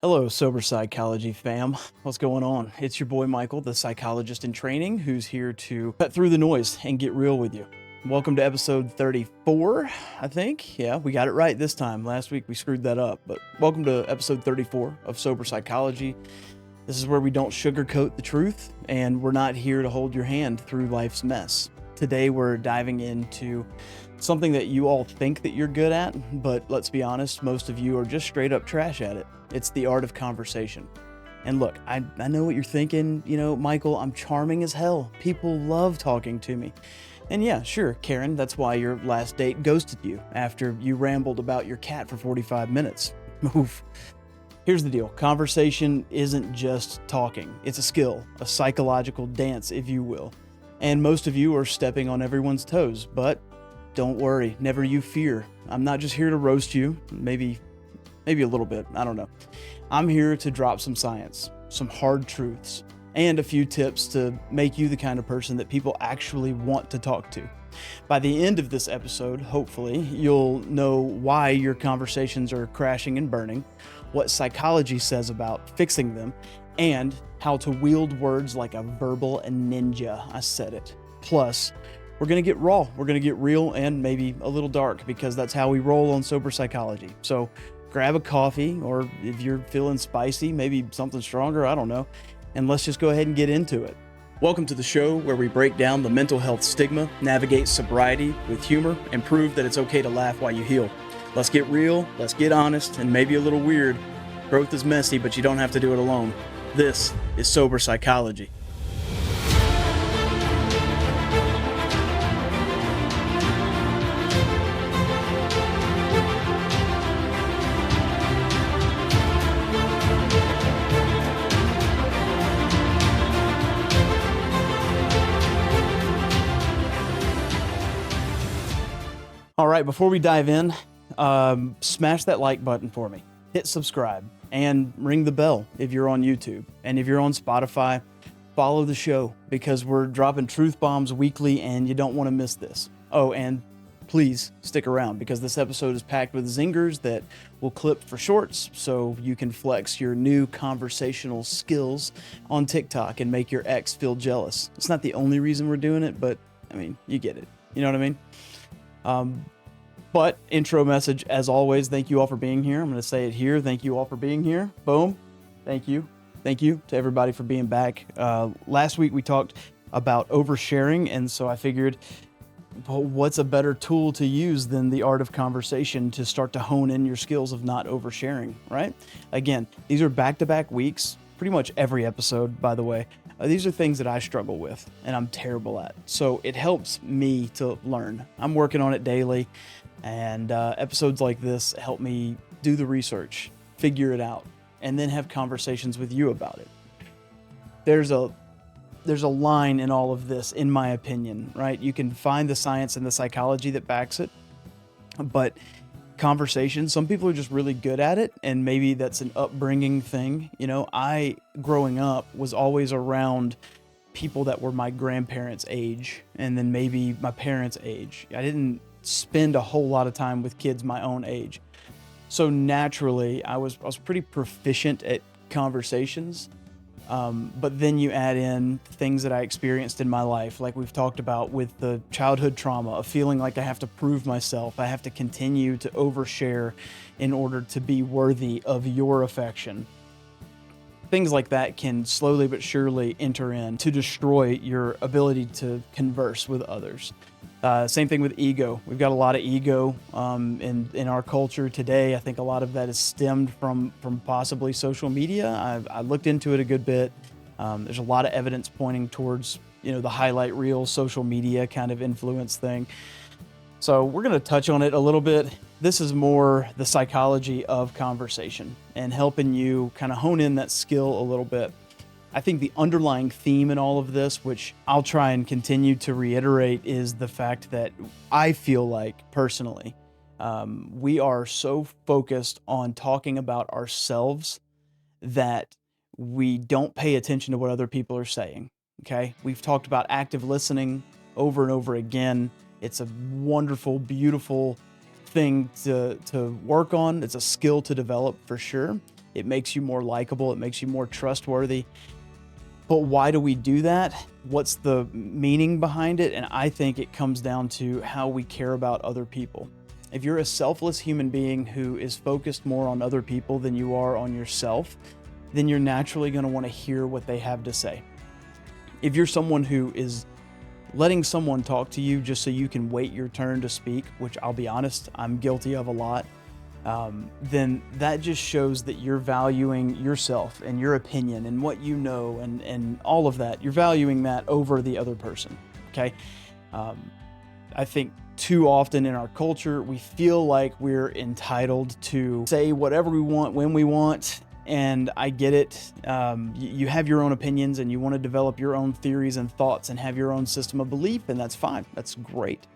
Hello, Sober Psychology fam. What's going on? It's your boy Michael, the psychologist in training, who's here to cut through the noise and get real with you. Welcome to episode 34, I think. Yeah, we got it right this time. Last week we screwed that up, but welcome to episode 34 of Sober Psychology. This is where we don't sugarcoat the truth, and we're not here to hold your hand through life's mess. Today we're diving into something that you all think that you're good at, but let's be honest, most of you are just straight up trash at it. It's the art of conversation. And look, I know what you're thinking, Michael, I'm charming as hell. People love talking to me. And yeah, sure, Karen, that's why your last date ghosted you after you rambled about your cat for 45 minutes. Oof. Here's the deal. Conversation isn't just talking. It's a skill, a psychological dance, if you will. And most of you are stepping on everyone's toes, but don't worry, never you fear. I'm not just here to roast you, maybe a little bit, I don't know. I'm here to drop some science, some hard truths, and a few tips to make you the kind of person that people actually want to talk to. By the end of this episode, hopefully, you'll know why your conversations are crashing and burning, what psychology says about fixing them, and how to wield words like a verbal ninja. I said it. Plus, we're going to get raw, we're going to get real, and maybe a little dark, because that's how we roll on Sober Psychology. So grab a coffee, or if you're feeling spicy, maybe something stronger, I don't know, and let's just go ahead and get into it. Welcome to the show where we break down the mental health stigma, navigate sobriety with humor, and prove that it's okay to laugh while you heal. Let's get real, let's get honest, and maybe a little weird. Growth is messy, but you don't have to do it alone. This is Sober Psychology. All right, before we dive in, smash that like button for me. Hit subscribe and ring the bell if you're on YouTube. And if you're on Spotify, follow the show because we're dropping truth bombs weekly and you don't want to miss this. Oh, and please stick around because this episode is packed with zingers that will clip for shorts so you can flex your new conversational skills on TikTok and make your ex feel jealous. It's not the only reason we're doing it, but I mean, you get it. You know what I mean? But intro message, as always, thank you all for being here. I'm going to say it here. Thank you all for being here. Boom. Thank you. Thank you to everybody for being back. Last week we talked about oversharing, and so I figured, well, what's a better tool to use than the art of conversation to start to hone in your skills of not oversharing, right? Again, these are back-to-back weeks, pretty much every episode, by the way. These are things that I struggle with and I'm terrible at. So it helps me to learn. I'm working on it daily, and episodes like this help me do the research, figure it out, and then have conversations with you about it. There's a line in all of this, in my opinion, right? You can find the science and the psychology that backs it, but conversation, some people are just really good at it, and maybe that's an upbringing thing. I, growing up, was always around people that were my grandparents' age and then maybe my parents' age. I didn't spend a whole lot of time with kids my own age. So naturally, I was pretty proficient at conversations. But then you add in things that I experienced in my life, like we've talked about with the childhood trauma of feeling like I have to prove myself. I have to continue to overshare in order to be worthy of your affection. Things like that can slowly but surely enter in to destroy your ability to converse with others. Same thing with ego. We've got a lot of ego in our culture today. I think a lot of that is stemmed from possibly social media. I looked into it a good bit. There's a lot of evidence pointing towards the highlight reel, social media kind of influence thing. So we're going to touch on it a little bit. This is more the psychology of conversation and helping you kind of hone in that skill a little bit. I think the underlying theme in all of this, which I'll try and continue to reiterate, is the fact that I feel like, personally, we are so focused on talking about ourselves that we don't pay attention to what other people are saying, okay? We've talked about active listening over and over again. It's a wonderful, beautiful thing to work on. It's a skill to develop for sure. It makes you more likable. It makes you more trustworthy. But why do we do that? What's the meaning behind it? And I think it comes down to how we care about other people. If you're a selfless human being who is focused more on other people than you are on yourself, then you're naturally going to want to hear what they have to say. If you're someone who is letting someone talk to you just so you can wait your turn to speak, which I'll be honest, I'm guilty of a lot, then that just shows that you're valuing yourself and your opinion and what you know and all of that. You're valuing that over the other person, okay? I think too often in our culture, we feel like we're entitled to say whatever we want when we want. And I get it. You have your own opinions and you want to develop your own theories and thoughts and have your own system of belief, and that's fine. That's great.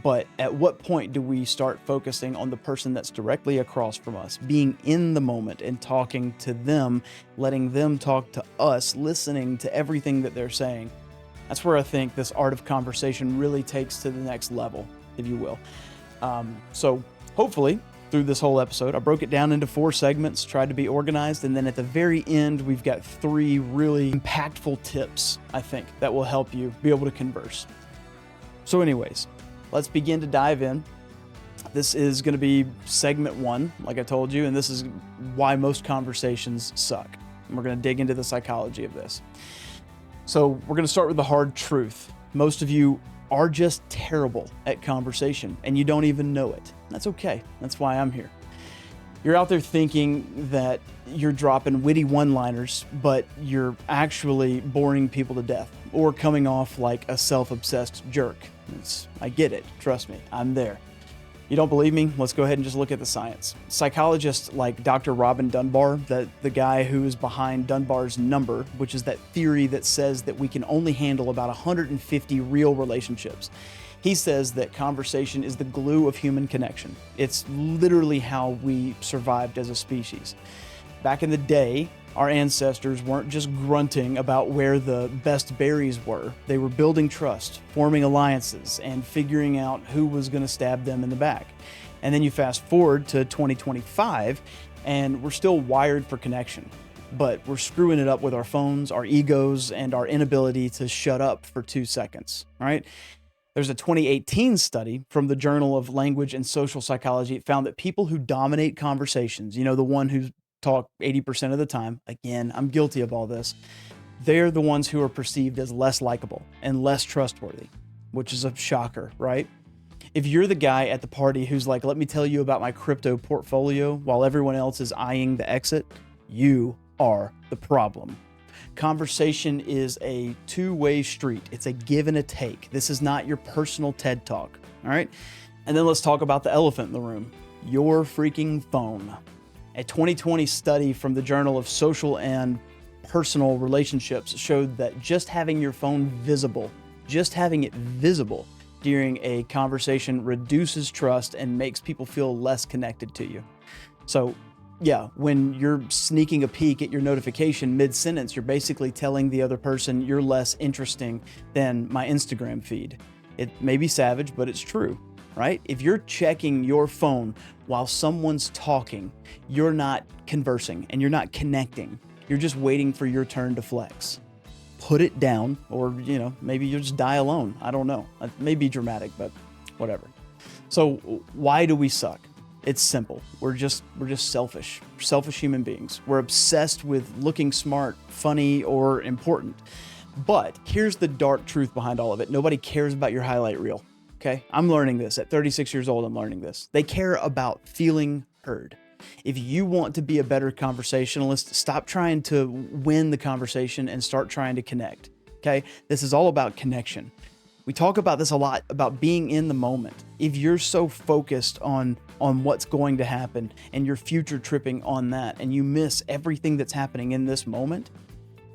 But at what point do we start focusing on the person that's directly across from us, being in the moment and talking to them, letting them talk to us, listening to everything that they're saying? That's where I think this art of conversation really takes to the next level, if you will. So hopefully, through this whole episode, I broke it down into 4 segments, tried to be organized, and then at the very end, we've got 3 really impactful tips, I think, that will help you be able to converse. So anyways, let's begin to dive in. This is going to be segment 1, like I told you, and this is why most conversations suck. And we're going to dig into the psychology of this. So we're going to start with the hard truth. Most of you are just terrible at conversation and you don't even know it. That's okay. That's why I'm here. You're out there thinking that you're dropping witty one-liners, but you're actually boring people to death or coming off like a self-obsessed jerk. I get it. Trust me, I'm there. You don't believe me? Let's go ahead and just look at the science. Psychologists like Dr. Robin Dunbar, the guy who is behind Dunbar's number, which is that theory that says that we can only handle about 150 real relationships. He says that conversation is the glue of human connection. It's literally how we survived as a species. Back in the day, our ancestors weren't just grunting about where the best berries were. They were building trust, forming alliances, and figuring out who was going to stab them in the back. And then you fast forward to 2025, and we're still wired for connection. But we're screwing it up with our phones, our egos, and our inability to shut up for 2 seconds, right? There's a 2018 study from the Journal of Language and Social Psychology. It found that people who dominate conversations, the one who's talk 80% of the time, again, I'm guilty of all this, they're the ones who are perceived as less likable and less trustworthy, which is a shocker, right? If you're the guy at the party who's like, let me tell you about my crypto portfolio while everyone else is eyeing the exit, you are the problem. Conversation is a two-way street. It's a give and a take. This is not your personal TED Talk, all right? And then let's talk about the elephant in the room, your freaking phone. A 2020 study from the Journal of Social and Personal Relationships showed that just having your phone visible, just having it visible during a conversation reduces trust and makes people feel less connected to you. So yeah, when you're sneaking a peek at your notification mid-sentence, you're basically telling the other person you're less interesting than my Instagram feed. It may be savage, but it's true. Right? If you're checking your phone while someone's talking, you're not conversing and you're not connecting. You're just waiting for your turn to flex. Put it down, or, maybe you'll just die alone. I don't know. It may be dramatic, but whatever. So why do we suck? It's simple. We're just selfish human beings. We're obsessed with looking smart, funny, or important. But here's the dark truth behind all of it. Nobody cares about your highlight reel. Okay, I'm learning this. At 36 years old, I'm learning this. They care about feeling heard. If you want to be a better conversationalist, stop trying to win the conversation and start trying to connect. Okay, this is all about connection. We talk about this a lot, about being in the moment. If you're so focused on what's going to happen and you're future tripping on that and you miss everything that's happening in this moment,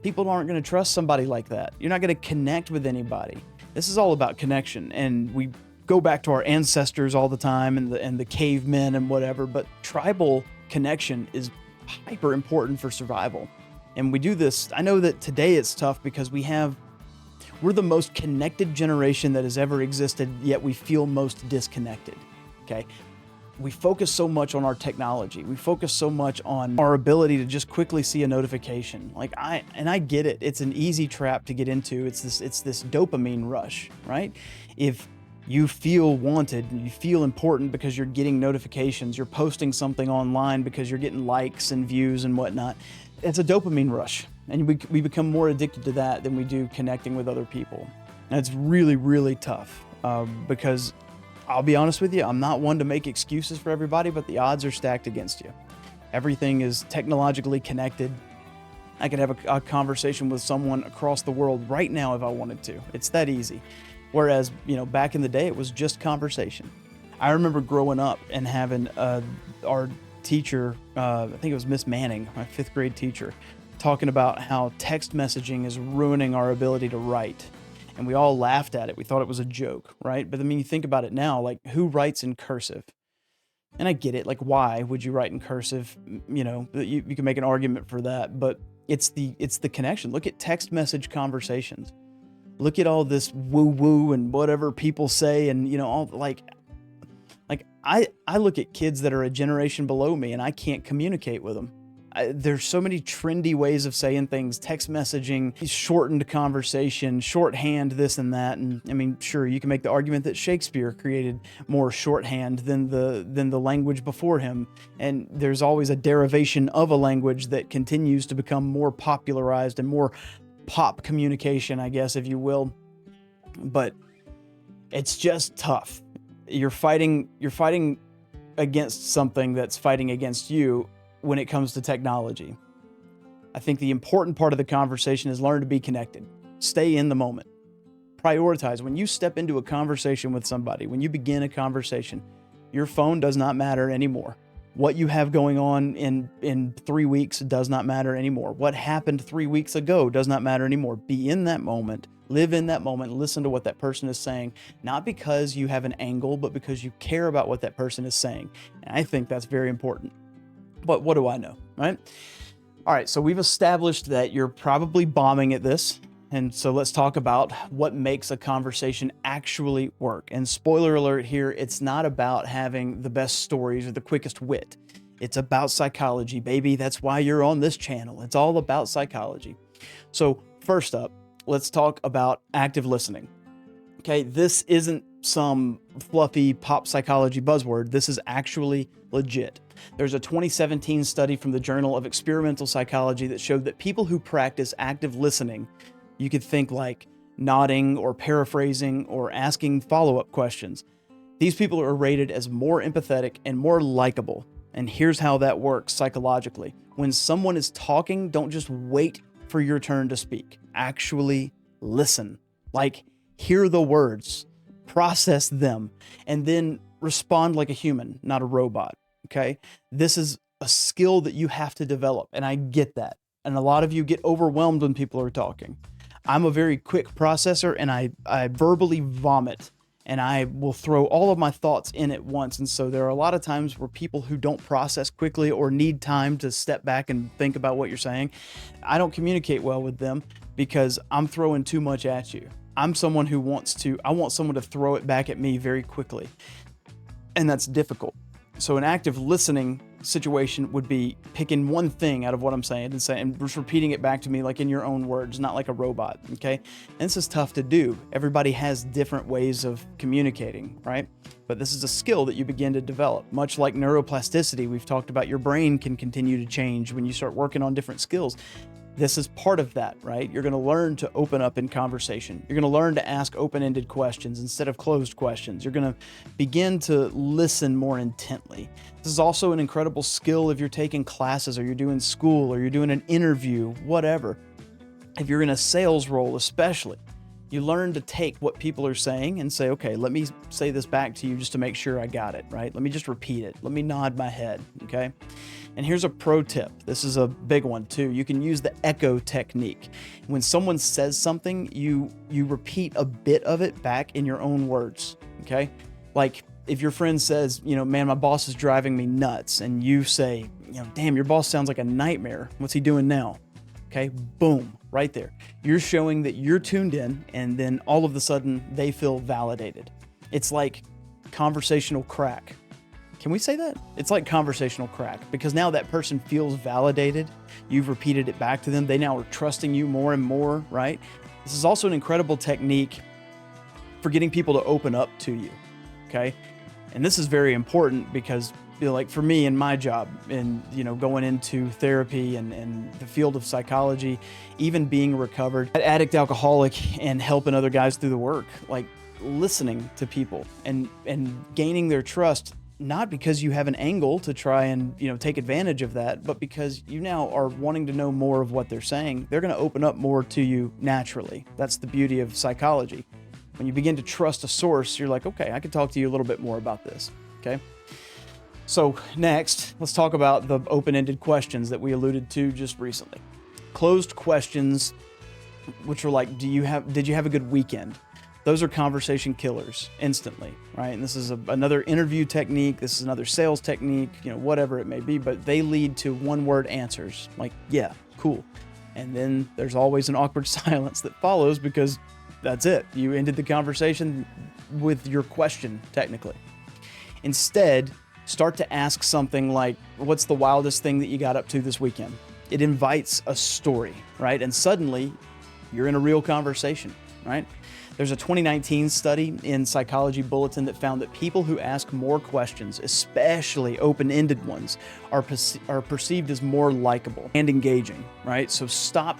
people aren't going to trust somebody like that. You're not going to connect with anybody. This is all about connection, and we go back to our ancestors all the time and the cavemen and whatever, but tribal connection is hyper important for survival. And we do this. I know that today it's tough because we're the most connected generation that has ever existed, yet we feel most disconnected. Okay. we focus so much on our technology. We focus so much on our ability to just quickly see a notification. Like I get it. It's an easy trap to get into. It's this dopamine rush, right? If you feel wanted, you feel important because you're getting notifications, you're posting something online because you're getting likes and views and whatnot. It's a dopamine rush. And we become more addicted to that than we do connecting with other people. And it's really, really tough because I'll be honest with you, I'm not one to make excuses for everybody, but the odds are stacked against you. Everything is technologically connected. I could have a conversation with someone across the world right now if I wanted to. It's that easy. Whereas, back in the day, it was just conversation. I remember growing up and having our teacher, I think it was Miss Manning, my 5th grade teacher, talking about how text messaging is ruining our ability to write. And we all laughed at it. We thought it was a joke, right? But I mean, you think about it now, like who writes in cursive? And I get it. Like, why would you write in cursive? You can make an argument for that, but it's the connection. Look at text message conversations. Look at all this woo woo and whatever people say. And, all I look at kids that are a generation below me and I can't communicate with them. There's so many trendy ways of saying things, text messaging, shortened conversation, shorthand, this and that. And I mean, sure, you can make the argument that Shakespeare created more shorthand than the language before him. And there's always a derivation of a language that continues to become more popularized and more pop communication, I guess, if you will. But it's just tough. You're fighting against something that's fighting against you when it comes to technology. I think the important part of the conversation is learn to be connected. Stay in the moment. Prioritize. When you step into a conversation with somebody, when you begin a conversation, your phone does not matter anymore. What you have going on in 3 weeks does not matter anymore. What happened 3 weeks ago does not matter anymore. Be in that moment. Live in that moment. Listen to what that person is saying, not because you have an angle, but because you care about what that person is saying. And I think that's very important. But what do I know, right? All right, so we've established that you're probably bombing at this. And so let's talk about what makes a conversation actually work. And spoiler alert here, it's not about having the best stories or the quickest wit. It's about psychology, baby. That's why you're on this channel. It's all about psychology. So first up, let's talk about active listening. Okay, this isn't some fluffy pop psychology buzzword. This is actually legit. There's a 2017 study from the Journal of Experimental Psychology that showed that people who practice active listening, you could think like nodding or paraphrasing or asking follow-up questions. These people are rated as more empathetic and more likable. And here's how that works psychologically. When someone is talking, don't just wait for your turn to speak. Actually listen. Like, hear the words, process them, and then respond like a human, not a robot. Okay? This is a skill that you have to develop, and I get that. And a lot of you get overwhelmed when people are talking. I'm a very quick processor, and I verbally vomit, and I will throw all of my thoughts in at once. And so there are a lot of times where people who don't process quickly or need time to step back and think about what you're saying, I don't communicate well with them because I'm throwing too much at you. I'm someone who I want someone to throw it back at me very quickly. And that's difficult. So an active listening situation would be picking one thing out of what I'm saying and just repeating it back to me like in your own words, not like a robot, okay? And this is tough to do. Everybody has different ways of communicating, right? But this is a skill that you begin to develop. Much like neuroplasticity, we've talked about your brain can continue to change when you start working on different skills. This is part of that, right? You're going to learn to open up in conversation. You're going to learn to ask open-ended questions instead of closed questions. You're going to begin to listen more intently. This is also an incredible skill if you're taking classes or you're doing school or you're doing an interview, whatever. If you're in a sales role especially, you learn to take what people are saying and say, okay, let me say this back to you just to make sure I got it, right? Let me just repeat it. Let me nod my head, okay? And here's a pro tip. This is a big one too. You can use the echo technique. When someone says something, you repeat a bit of it back in your own words, okay? Like if your friend says, man, my boss is driving me nuts, and you say, damn, your boss sounds like a nightmare. What's he doing now? Okay, boom, right there. You're showing that you're tuned in, and then all of a sudden they feel validated. It's like conversational crack. Can we say that? It's like conversational crack, because now that person feels validated. You've repeated it back to them. They now are trusting you more and more, right? This is also an incredible technique for getting people to open up to you, okay? And this is very important because, like for me in my job and, going into therapy and the field of psychology, even being a recovered addict, alcoholic, and helping other guys through the work, like listening to people and gaining their trust, not because you have an angle to try and, take advantage of that, but because you now are wanting to know more of what they're saying. They're going to open up more to you naturally. That's the beauty of psychology. When you begin to trust a source, you're like, okay, I can talk to you a little bit more about this, okay? So next, let's talk about the open-ended questions that we alluded to just recently. Closed questions, which are like, did you have a good weekend? Those are conversation killers instantly, right? And this is another interview technique. This is another sales technique, whatever it may be, but they lead to one-word answers like, yeah, cool. And then there's always an awkward silence that follows because that's it. You ended the conversation with your question, technically. Instead, start to ask something like, what's the wildest thing that you got up to this weekend? It invites a story, right? And suddenly, you're in a real conversation, right? There's a 2019 study in Psychology Bulletin that found that people who ask more questions, especially open-ended ones, are perceived as more likable and engaging, right? So stop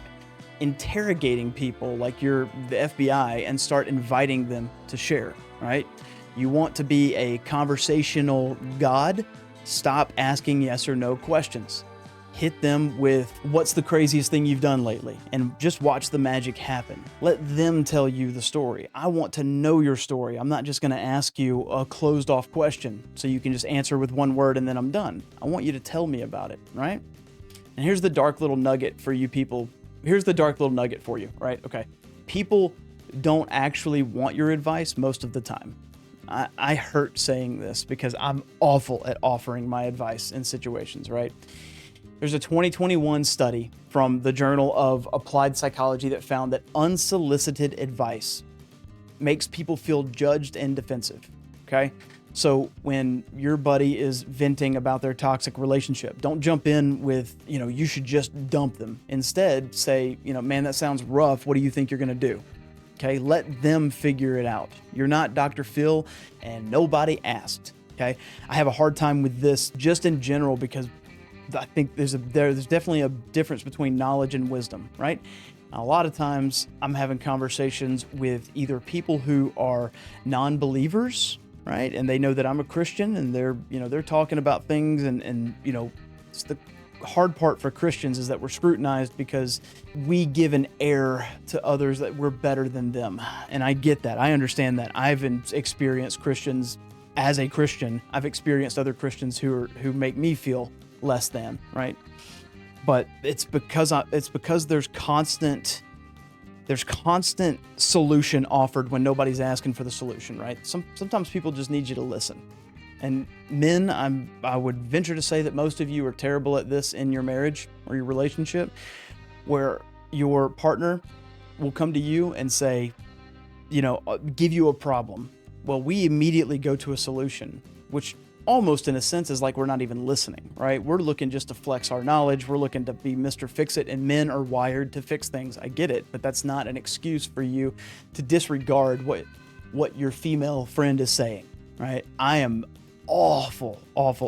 interrogating people like you're the FBI and start inviting them to share, right? You want to be a conversational god? Stop asking yes or no questions. Hit them with, what's the craziest thing you've done lately? And just watch the magic happen. Let them tell you the story. I want to know your story. I'm not just going to ask you a closed off question so you can just answer with one word and then I'm done. I want you to tell me about it, right? And here's the dark little nugget for you people. Here's the dark little nugget for you, right? Okay. People don't actually want your advice most of the time. I hurt saying this because I'm awful at offering my advice in situations, right? There's a 2021 study from the Journal of Applied Psychology that found that unsolicited advice makes people feel judged and defensive, okay? So when your buddy is venting about their toxic relationship, don't jump in with, you should just dump them. Instead, say, man, that sounds rough. What do you think you're going to do? Okay, let them figure it out. You're not Dr. Phil and nobody asked, okay? I have a hard time with this just in general because I think there's definitely a difference between knowledge and wisdom, right? A lot of times I'm having conversations with either people who are non-believers, right? And they know that I'm a Christian and they're talking about things and it's the hard part for Christians is that we're scrutinized because we give an air to others that we're better than them. And I get that. I understand that. I've experienced Christians as a Christian. I've experienced other Christians who make me feel less than, right? But it's because there's constant solution offered when nobody's asking for the solution, right? Sometimes people just need you to listen. And men, I would venture to say that most of you are terrible at this in your marriage or your relationship, where your partner will come to you and say, give you a problem. Well, we immediately go to a solution, which almost in a sense is like we're not even listening, right? We're looking just to flex our knowledge. We're looking to be Mr. Fix-It, and men are wired to fix things. I get it, but that's not an excuse for you to disregard what your female friend is saying, right? I am awful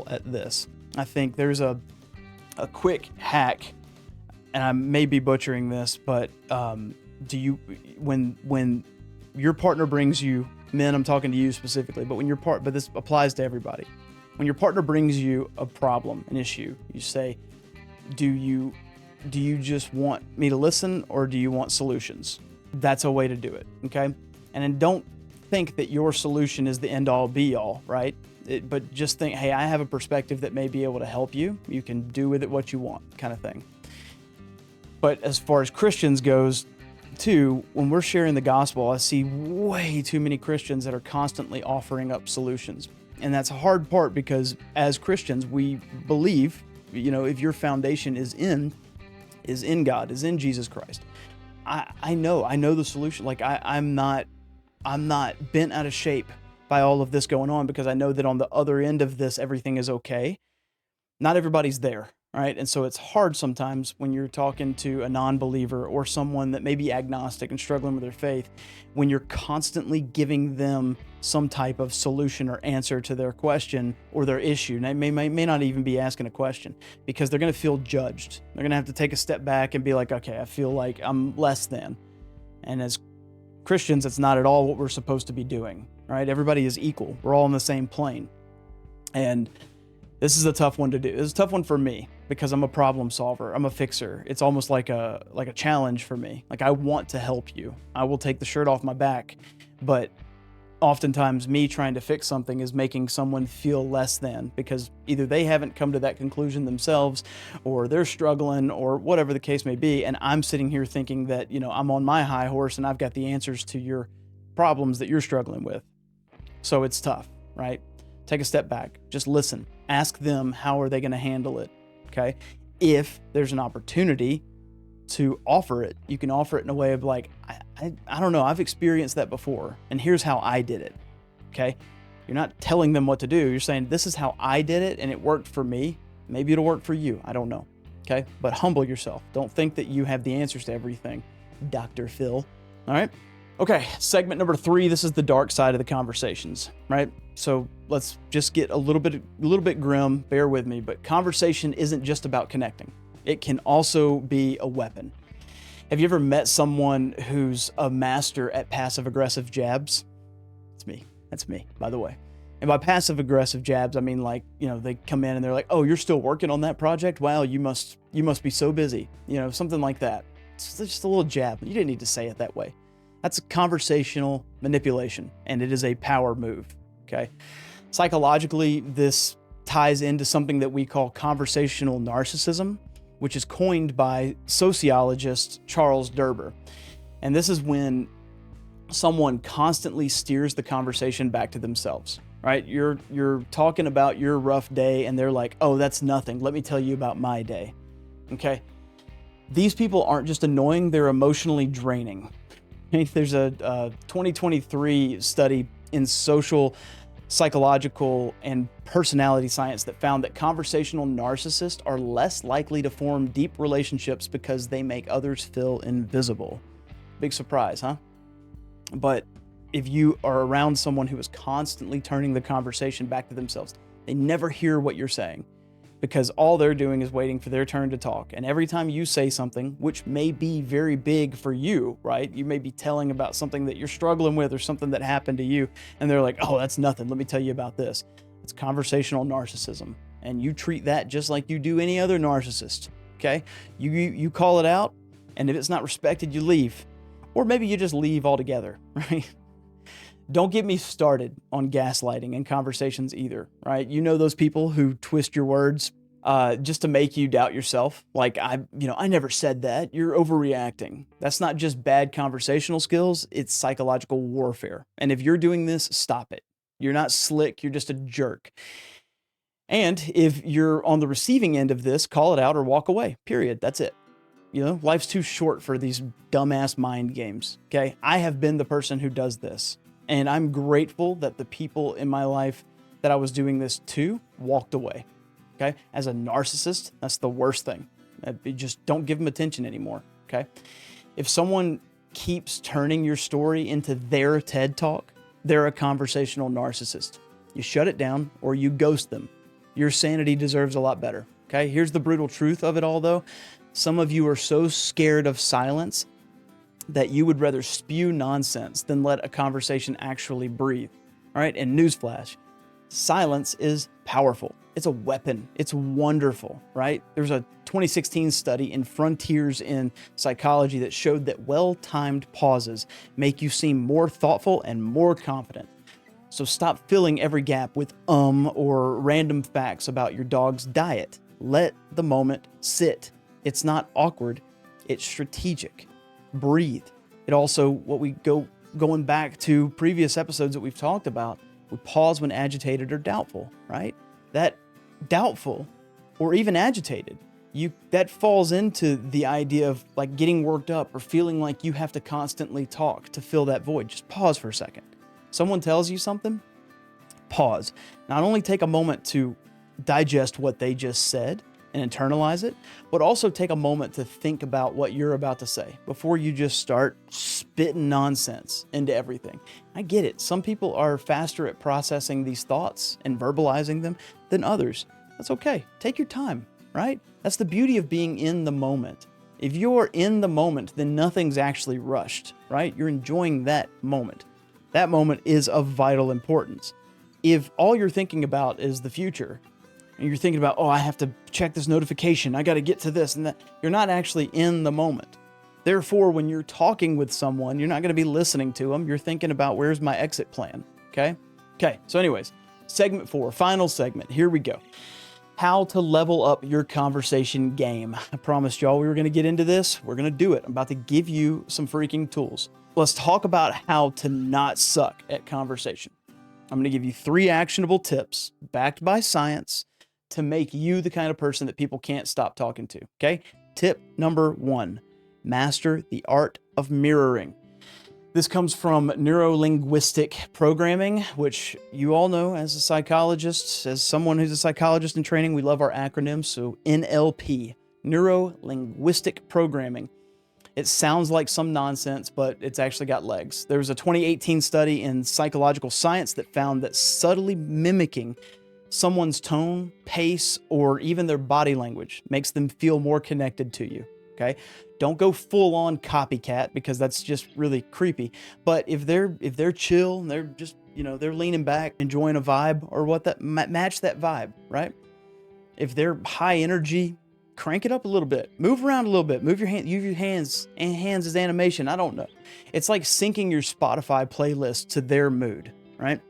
at this. I think there's a quick hack, and I may be butchering this, but when your partner brings you, men, I'm talking to you specifically, but this applies to everybody. When your partner brings you a problem, an issue, you say, do you just want me to listen or do you want solutions? That's a way to do it, okay? And then don't think that your solution is the end all be all, right? But just think, hey, I have a perspective that may be able to help you. You can do with it what you want, kind of thing. But as far as Christians goes, too, when we're sharing the gospel, I see way too many Christians that are constantly offering up solutions. And that's a hard part because as Christians, we believe, if your foundation is in God, is in Jesus Christ. I know the solution. Like I'm not bent out of shape by all of this going on because I know that on the other end of this, everything is okay. Not everybody's there, right? And so it's hard sometimes when you're talking to a non-believer or someone that may be agnostic and struggling with their faith, when you're constantly giving them some type of solution or answer to their question or their issue. And they may not even be asking a question because they're going to feel judged. They're going to have to take a step back and be like, okay, I feel like I'm less than. And as Christians, it's not at all what we're supposed to be doing, right? Everybody is equal. We're all on the same plane. And this is a tough one to do. It's a tough one for me because I'm a problem solver. I'm a fixer. It's almost like a challenge for me. Like, I want to help you. I will take the shirt off my back, but oftentimes me trying to fix something is making someone feel less than because either they haven't come to that conclusion themselves or they're struggling or whatever the case may be. And I'm sitting here thinking that, I'm on my high horse and I've got the answers to your problems that you're struggling with. So it's tough, right? Take a step back, just listen, ask them, how are they going to handle it? Okay. If there's an opportunity to offer it, you can offer it in a way of like, I don't know, I've experienced that before, and here's how I did it. Okay. You're not telling them what to do. You're saying, this is how I did it and it worked for me. Maybe it'll work for you. I don't know. Okay. But humble yourself. Don't think that you have the answers to everything, Dr. Phil. All right. Okay. Segment number 3. This is the dark side of the conversations, right? So let's just get a little bit grim. Bear with me, but conversation isn't just about connecting. It can also be a weapon. Have you ever met someone who's a master at passive-aggressive jabs? That's me, by the way. And by passive-aggressive jabs, I mean they come in and they're like, "Oh, you're still working on that project? Wow, you must be so busy." Something like that. It's just a little jab. You didn't need to say it that way. That's conversational manipulation, and it is a power move, okay? Psychologically, this ties into something that we call conversational narcissism, which is coined by sociologist Charles Derber. And this is when someone constantly steers the conversation back to themselves, right? You're talking about your rough day and they're like, "Oh, that's nothing. Let me tell you about my day." Okay? These people aren't just annoying, they're emotionally draining. There's a 2023 study in social, psychological, and personality science that found that conversational narcissists are less likely to form deep relationships because they make others feel invisible. Big surprise, huh? But if you are around someone who is constantly turning the conversation back to themselves, they never hear what you're saying because all they're doing is waiting for their turn to talk. And every time you say something, which may be very big for you, right? You may be telling about something that you're struggling with or something that happened to you, and they're like, "Oh, that's nothing. Let me tell you about this." It's conversational narcissism. And you treat that just like you do any other narcissist, okay? You call it out, and if it's not respected, you leave. Or maybe you just leave altogether, right? Don't get me started on gaslighting in conversations either, right? You know those people who twist your words just to make you doubt yourself. Like, I never said that. You're overreacting. That's not just bad conversational skills. It's psychological warfare. And if you're doing this, stop it. You're not slick. You're just a jerk. And if you're on the receiving end of this, call it out or walk away, period. That's it. Life's too short for these dumbass mind games, okay? I have been the person who does this. And I'm grateful that the people in my life that I was doing this to walked away, okay? As a narcissist, that's the worst thing. You just don't give them attention anymore, okay? If someone keeps turning your story into their TED Talk, they're a conversational narcissist. You shut it down or you ghost them. Your sanity deserves a lot better, okay? Here's the brutal truth of it all, though. Some of you are so scared of silence that you would rather spew nonsense than let a conversation actually breathe. All right. And newsflash, silence is powerful. It's a weapon. It's wonderful, right? There's a 2016 study in Frontiers in Psychology that showed that well-timed pauses make you seem more thoughtful and more confident. So stop filling every gap with or random facts about your dog's diet. Let the moment sit. It's not awkward. It's strategic. Breathe. It also, going back to previous episodes that we've talked about, we pause when agitated or doubtful, right? That doubtful or even agitated, that falls into the idea of like getting worked up or feeling like you have to constantly talk to fill that void. Just pause for a second. Someone tells you something, pause. Not only take a moment to digest what they just said and internalize it, but also take a moment to think about what you're about to say before you just start spitting nonsense into everything. I get it. Some people are faster at processing these thoughts and verbalizing them than others. That's okay. Take your time, right? That's the beauty of being in the moment. If you're in the moment, then nothing's actually rushed, right? You're enjoying that moment. That moment is of vital importance. If all you're thinking about is the future, and you're thinking about, oh, I have to check this notification, I got to get to this and that, you're not actually in the moment. Therefore, when you're talking with someone, you're not going to be listening to them. You're thinking about, where's my exit plan? Okay. So anyways, segment 4, final segment. Here we go. How to level up your conversation game. I promised y'all we were going to get into this. We're going to do it. I'm about to give you some freaking tools. Let's talk about how to not suck at conversation. I'm going to give you 3 actionable tips backed by science to make you the kind of person that people can't stop talking to. Okay. Tip number 1, master the art of mirroring. This comes from neuro-linguistic programming, which you all know as a psychologist, as someone who's a psychologist in training, we love our acronyms. So NLP, neuro-linguistic programming. It sounds like some nonsense, but it's actually got legs. There was a 2018 study in Psychological Science that found that subtly mimicking someone's tone, pace, or even their body language makes them feel more connected to you. Okay. Don't go full on copycat because that's just really creepy. But if they're chill and they're just, they're leaning back, enjoying a vibe or what that match that vibe, right? If they're high energy, crank it up a little bit, move around a little bit, use your hands, and hands as animation. I don't know. It's like syncing your Spotify playlist to their mood, right?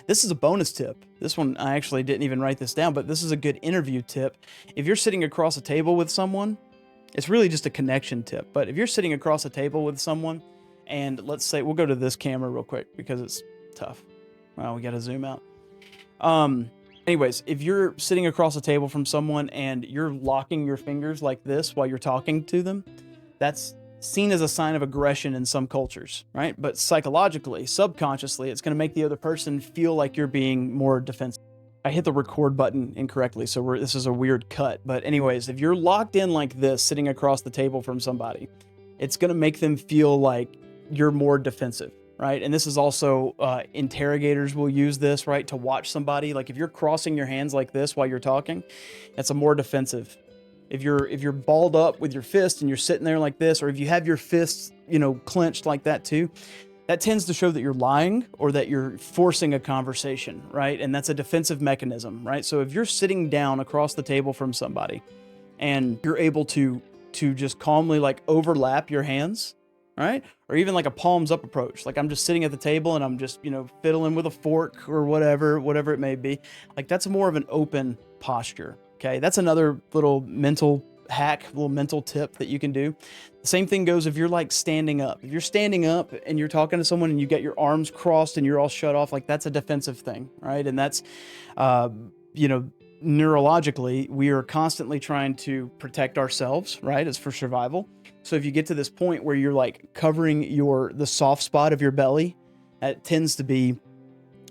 This is a bonus tip. This one, I actually didn't even write this down, but this is a good interview tip. If you're sitting across a table with someone, it's really just a connection tip. But if you're sitting across a table with someone, and let's say, we'll go to this camera real quick because it's tough. Well, we got to zoom out. Anyways, if you're sitting across a table from someone and you're locking your fingers like this while you're talking to them, that's seen as a sign of aggression in some cultures, right? But psychologically, subconsciously, it's going to make the other person feel like you're being more defensive. I hit the record button incorrectly, so this is a weird cut. But anyways, if you're locked in like this, sitting across the table from somebody, it's going to make them feel like you're more defensive, right? And this is also, interrogators will use this, right? To watch somebody. Like if you're crossing your hands like this while you're talking, that's a more defensive. If you're balled up with your fist and you're sitting there like this, or if you have your fists, clenched like that too, that tends to show that you're lying or that you're forcing a conversation, right? And that's a defensive mechanism, right? So if you're sitting down across the table from somebody and you're able to just calmly like overlap your hands, right? Or even like a palms up approach. Like I'm just sitting at the table and I'm just, fiddling with a fork or whatever it may be. Like that's more of an open posture. Okay, that's another little mental hack, little mental tip that you can do. The same thing goes if you're like standing up. If you're standing up and you're talking to someone and you got your arms crossed and you're all shut off, like that's a defensive thing, right? And that's, neurologically, we are constantly trying to protect ourselves, right? It's for survival. So if you get to this point where you're like covering the soft spot of your belly, that tends to be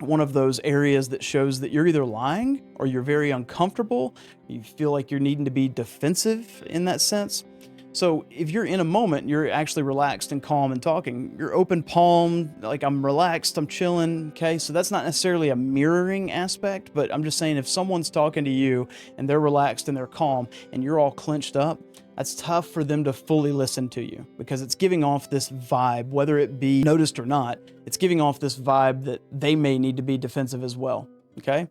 one of those areas that shows that you're either lying or you're very uncomfortable. You feel like you're needing to be defensive in that sense. So if you're in a moment, you're actually relaxed and calm and talking, you're open palm, like I'm relaxed, I'm chilling. Okay. So that's not necessarily a mirroring aspect, but I'm just saying if someone's talking to you and they're relaxed and they're calm and you're all clenched up, that's tough for them to fully listen to you because it's giving off this vibe, whether it be noticed or not, it's giving off this vibe that they may need to be defensive as well. Okay.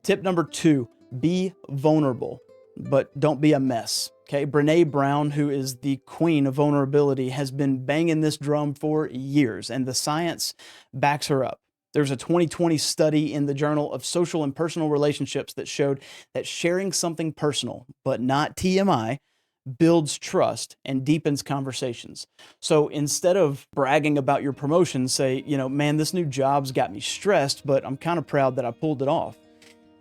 Tip number 2, be vulnerable, but don't be a mess. Okay. Brene Brown, who is the queen of vulnerability, has been banging this drum for years and the science backs her up. There's a 2020 study in the Journal of Social and Personal Relationships that showed that sharing something personal, but not TMI, builds trust and deepens conversations. So instead of bragging about your promotion, say, man, this new job's got me stressed, but I'm kind of proud that I pulled it off.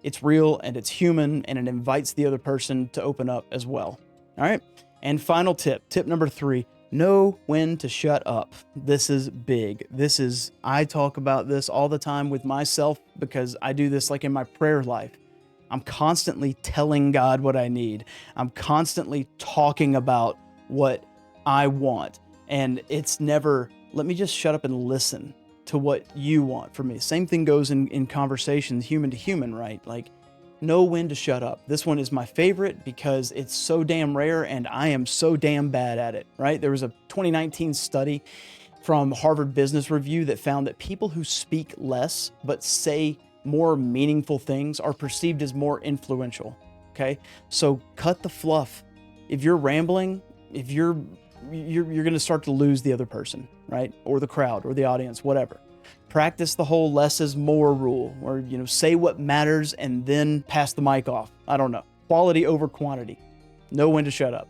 It's real and it's human and it invites the other person to open up as well. All right. And final tip number 3, Know when to shut up. This is big. I talk about this all the time with myself because I do this like in my prayer life. I'm constantly telling God what I need. I'm constantly talking about what I want. And it's never, let me just shut up and listen to what you want from me. Same thing goes in conversations, human to human, right? Like, know when to shut up. This one is my favorite because it's so damn rare and I am so damn bad at it, right? There was a 2019 study from Harvard Business Review that found that people who speak less but say more meaningful things are perceived as more influential, okay? So cut the fluff. If you're rambling, if you're going to start to lose the other person, right? Or the crowd or the audience, whatever. Practice the whole less is more rule, or, say what matters and then pass the mic off. I don't know. Quality over quantity. Know when to shut up.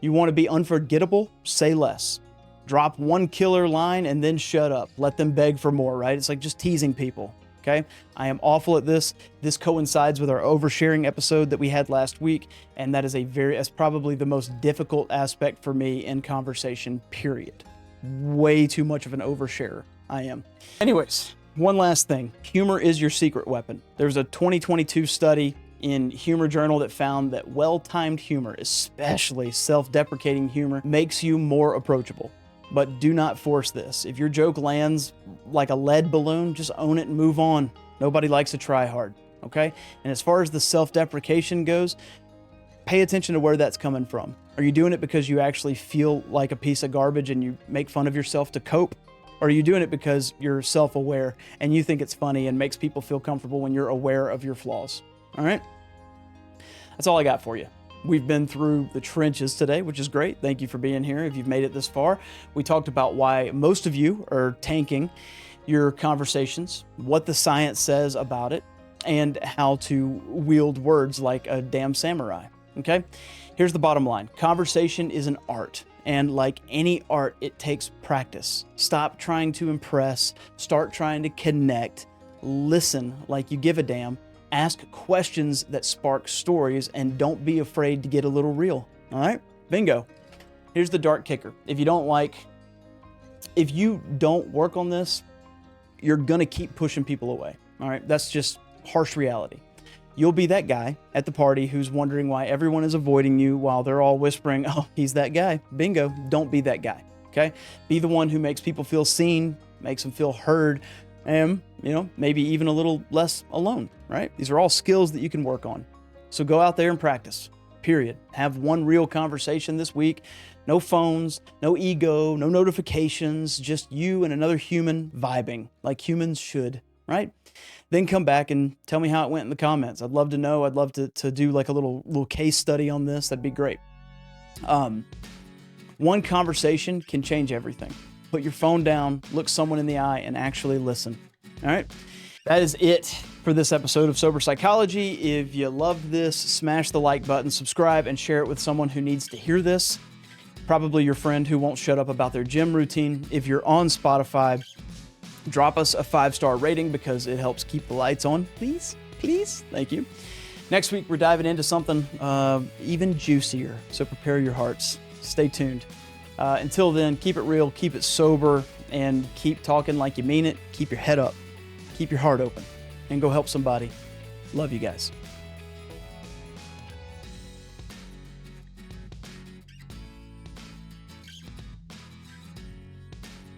You want to be unforgettable? Say less. Drop one killer line and then shut up. Let them beg for more, right? It's like just teasing people, okay? I am awful at this. This coincides with our oversharing episode that we had last week, and that's probably the most difficult aspect for me in conversation, period. Way too much of an oversharer. I am. Anyways, one last thing. Humor is your secret weapon. There's a 2022 study in Humor Journal that found that well-timed humor, especially self-deprecating humor, makes you more approachable. But do not force this. If your joke lands like a lead balloon, just own it and move on. Nobody likes to try hard, okay? And as far as the self-deprecation goes, pay attention to where that's coming from. Are you doing it because you actually feel like a piece of garbage and you make fun of yourself to cope? Or are you doing it because you're self-aware and you think it's funny and makes people feel comfortable when you're aware of your flaws? All right? That's all I got for you. We've been through the trenches today, which is great. Thank you for being here. If you've made it this far, we talked about why most of you are tanking your conversations, what the science says about it, and how to wield words like a damn samurai. Okay? Here's the bottom line. Conversation is an art. And like any art, it takes practice. Stop trying to impress. Start trying to connect. Listen like you give a damn. Ask questions that spark stories, and don't be afraid to get a little real. All right? Bingo. Here's the dark kicker. If you don't work on this, you're going to keep pushing people away. All right? That's just harsh reality. You'll be that guy at the party who's wondering why everyone is avoiding you while they're all whispering, oh, he's that guy. Bingo. Don't be that guy, okay? Be the one who makes people feel seen, makes them feel heard, and, maybe even a little less alone, right? These are all skills that you can work on. So go out there and practice, period. Have one real conversation this week. No phones, no ego, no notifications, just you and another human vibing like humans should, right? Then come back and tell me how it went in the comments. I'd love to know. I'd love to do like a little case study on this. That'd be great. One conversation can change everything. Put your phone down, look someone in the eye, and actually listen. All right? That is it for this episode of Sober Psychology. If you loved this, smash the like button, subscribe, and share it with someone who needs to hear this. Probably your friend who won't shut up about their gym routine. If you're on Spotify, drop us a 5-star rating because it helps keep the lights on. Please. Thank you. Next week, we're diving into something even juicier. So prepare your hearts. Stay tuned. Until then, keep it real, keep it sober, and keep talking like you mean it. Keep your head up. Keep your heart open. And go help somebody. Love you guys.